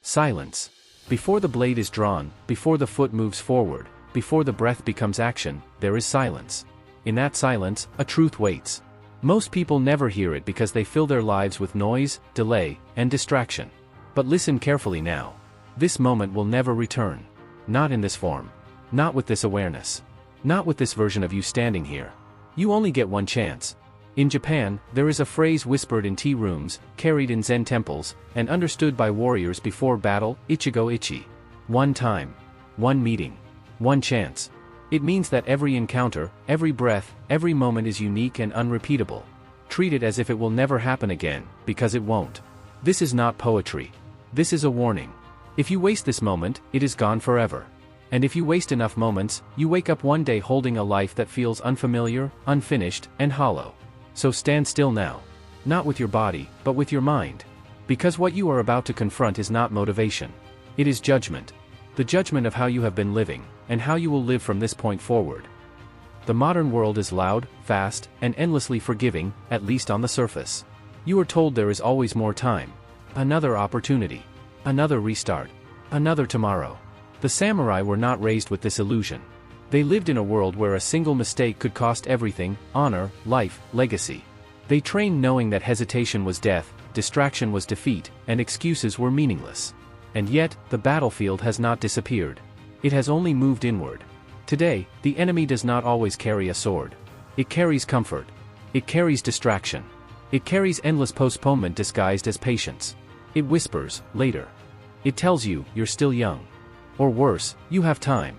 Silence. Before the blade is drawn, before the foot moves forward, before the breath becomes action, there is silence. In that silence, a truth waits. Most people never hear it because they fill their lives with noise, delay, and distraction. But listen carefully now. This moment will never return. Not in this form. Not with this awareness. Not with this version of you standing here. You only get one chance. In Japan, there is a phrase whispered in tea rooms, carried in Zen temples, and understood by warriors before battle: Ichigo Ichie. One time. One meeting. One chance. It means that every encounter, every breath, every moment is unique and unrepeatable. Treat it as if it will never happen again, because it won't. This is not poetry. This is a warning. If you waste this moment, it is gone forever. And if you waste enough moments, you wake up one day holding a life that feels unfamiliar, unfinished, and hollow. So stand still now. Not with your body, but with your mind. Because what you are about to confront is not motivation. It is judgment. The judgment of how you have been living, and how you will live from this point forward. The modern world is loud, fast, and endlessly forgiving, at least on the surface. You are told there is always more time. Another opportunity. Another restart. Another tomorrow. The samurai were not raised with this illusion. They lived in a world where a single mistake could cost everything: honor, life, legacy. They trained knowing that hesitation was death, distraction was defeat, and excuses were meaningless. And yet, the battlefield has not disappeared. It has only moved inward. Today, the enemy does not always carry a sword. It carries comfort. It carries distraction. It carries endless postponement disguised as patience. It whispers, later. It tells you, you're still young. Or worse, you have time.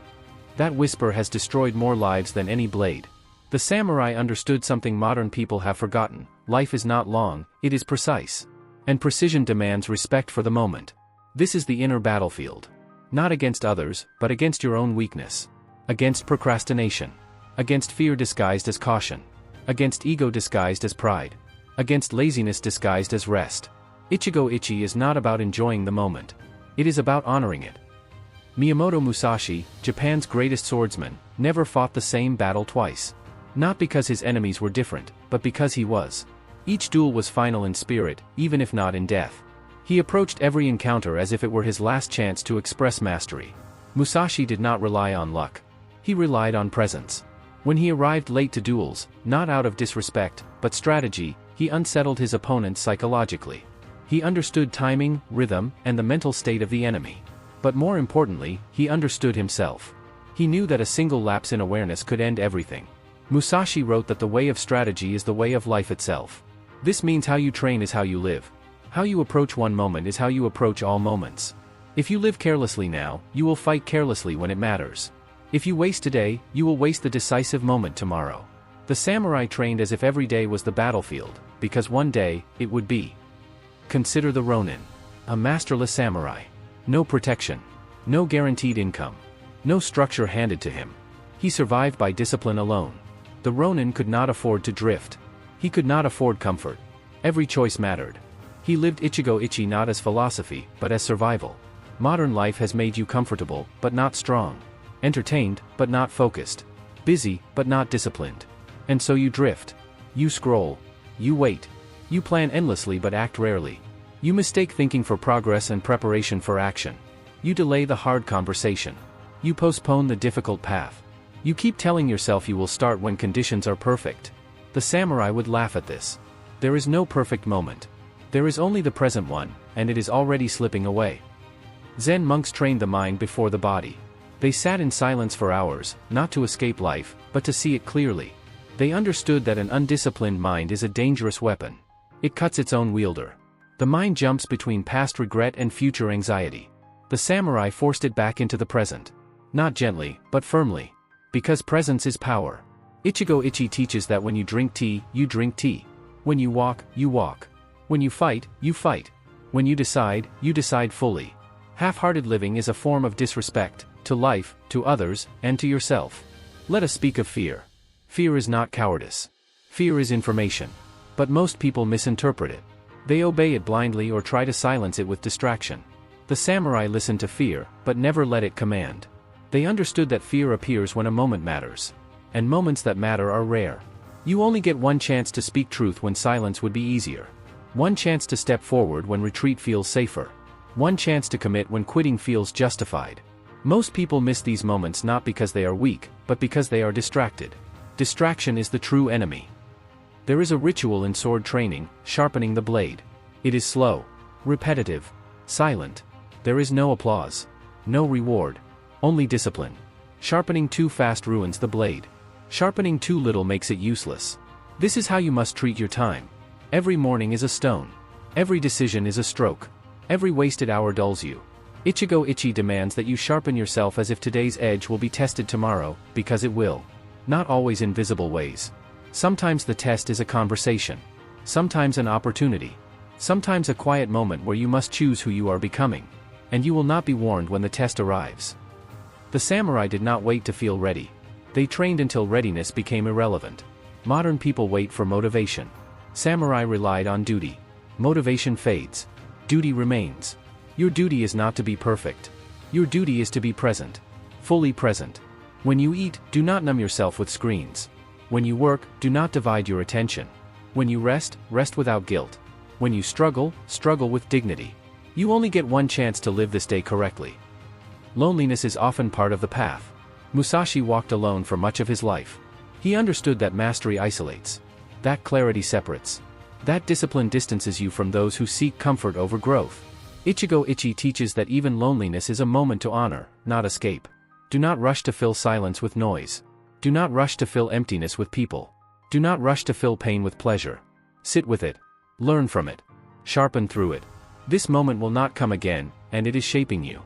That whisper has destroyed more lives than any blade. The samurai understood something modern people have forgotten: life is not long, it is precise. And precision demands respect for the moment. This is the inner battlefield. Not against others, but against your own weakness. Against procrastination. Against fear disguised as caution. Against ego disguised as pride. Against laziness disguised as rest. Ichigo Ichie is not about enjoying the moment. It is about honoring it. Miyamoto Musashi, Japan's greatest swordsman, never fought the same battle twice. Not because his enemies were different, but because he was. Each duel was final in spirit, even if not in death. He approached every encounter as if it were his last chance to express mastery. Musashi did not rely on luck. He relied on presence. When he arrived late to duels, not out of disrespect, but strategy, he unsettled his opponents psychologically. He understood timing, rhythm, and the mental state of the enemy. But more importantly, he understood himself. He knew that a single lapse in awareness could end everything. Musashi wrote that the way of strategy is the way of life itself. This means how you train is how you live. How you approach one moment is how you approach all moments. If you live carelessly now, you will fight carelessly when it matters. If you waste today, you will waste the decisive moment tomorrow. The samurai trained as if every day was the battlefield, because one day, it would be. Consider the Ronin. A masterless samurai. No protection. No guaranteed income. No structure handed to him. He survived by discipline alone. The Ronin could not afford to drift. He could not afford comfort. Every choice mattered. He lived Ichigo Ichie not as philosophy, but as survival. Modern life has made you comfortable, but not strong. Entertained, but not focused. Busy, but not disciplined. And so you drift. You scroll. You wait. You plan endlessly but act rarely. You mistake thinking for progress and preparation for action. You delay the hard conversation. You postpone the difficult path. You keep telling yourself you will start when conditions are perfect. The samurai would laugh at this. There is no perfect moment. There is only the present one, and it is already slipping away. Zen monks trained the mind before the body. They sat in silence for hours, not to escape life, but to see it clearly. They understood that an undisciplined mind is a dangerous weapon. It cuts its own wielder. The mind jumps between past regret and future anxiety. The samurai forced it back into the present. Not gently, but firmly. Because presence is power. Ichigo Ichie teaches that when you drink tea, you drink tea. When you walk, you walk. When you fight, you fight. When you decide fully. Half-hearted living is a form of disrespect, to life, to others, and to yourself. Let us speak of fear. Fear is not cowardice. Fear is information. But most people misinterpret it. They obey it blindly or try to silence it with distraction. The samurai listened to fear, but never let it command. They understood that fear appears when a moment matters. And moments that matter are rare. You only get one chance to speak truth when silence would be easier. One chance to step forward when retreat feels safer. One chance to commit when quitting feels justified. Most people miss these moments not because they are weak, but because they are distracted. Distraction is the true enemy. There is a ritual in sword training, sharpening the blade. It is slow, repetitive, silent. There is no applause, no reward, only discipline. Sharpening too fast ruins the blade. Sharpening too little makes it useless. This is how you must treat your time. Every morning is a stone. Every decision is a stroke. Every wasted hour dulls you. Ichigo Ichie demands that you sharpen yourself as if today's edge will be tested tomorrow, because it will. Not always in visible ways. Sometimes the test is a conversation. Sometimes an opportunity. Sometimes a quiet moment where you must choose who you are becoming. And you will not be warned when the test arrives. The samurai did not wait to feel ready. They trained until readiness became irrelevant. Modern people wait for motivation. Samurai relied on duty. Motivation fades. Duty remains. Your duty is not to be perfect. Your duty is to be present. Fully present. When you eat, do not numb yourself with screens. When you work, do not divide your attention. When you rest, rest without guilt. When you struggle, struggle with dignity. You only get one chance to live this day correctly. Loneliness is often part of the path. Musashi walked alone for much of his life. He understood that mastery isolates. That clarity separates. That discipline distances you from those who seek comfort over growth. Ichigo Ichie teaches that even loneliness is a moment to honor, not escape. Do not rush to fill silence with noise. Do not rush to fill emptiness with people. Do not rush to fill pain with pleasure. Sit with it. Learn from it. Sharpen through it. This moment will not come again, and it is shaping you.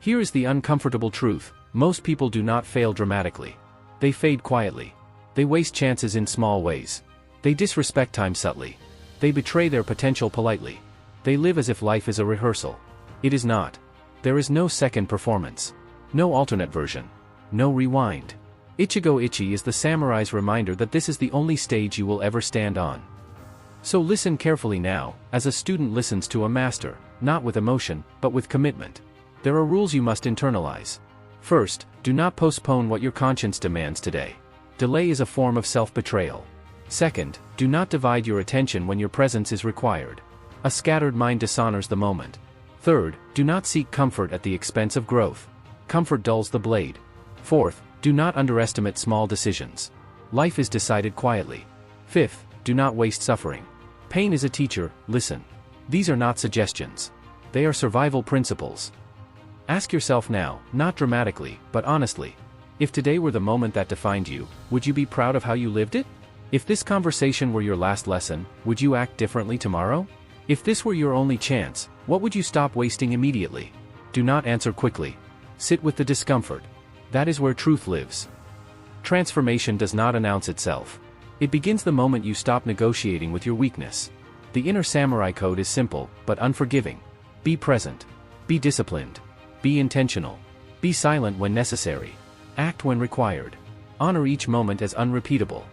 Here is the uncomfortable truth: most people do not fail dramatically. They fade quietly. They waste chances in small ways. They disrespect time subtly. They betray their potential politely. They live as if life is a rehearsal. It is not. There is no second performance. No alternate version. No rewind. Ichigo Ichie is the samurai's reminder that this is the only stage you will ever stand on. So listen carefully now, as a student listens to a master, not with emotion, but with commitment. There are rules you must internalize. First, do not postpone what your conscience demands today. Delay is a form of self-betrayal. Second, do not divide your attention when your presence is required. A scattered mind dishonors the moment. Third, do not seek comfort at the expense of growth. Comfort dulls the blade. Fourth, do not underestimate small decisions. Life is decided quietly. Fifth, do not waste suffering. Pain is a teacher, listen. These are not suggestions. They are survival principles. Ask yourself now, not dramatically, but honestly. If today were the moment that defined you, would you be proud of how you lived it? If this conversation were your last lesson, would you act differently tomorrow? If this were your only chance, what would you stop wasting immediately? Do not answer quickly. Sit with the discomfort. That is where truth lives. Transformation does not announce itself. It begins the moment you stop negotiating with your weakness. The inner samurai code is simple, but unforgiving. Be present. Be disciplined. Be intentional. Be silent when necessary. Act when required. Honor each moment as unrepeatable.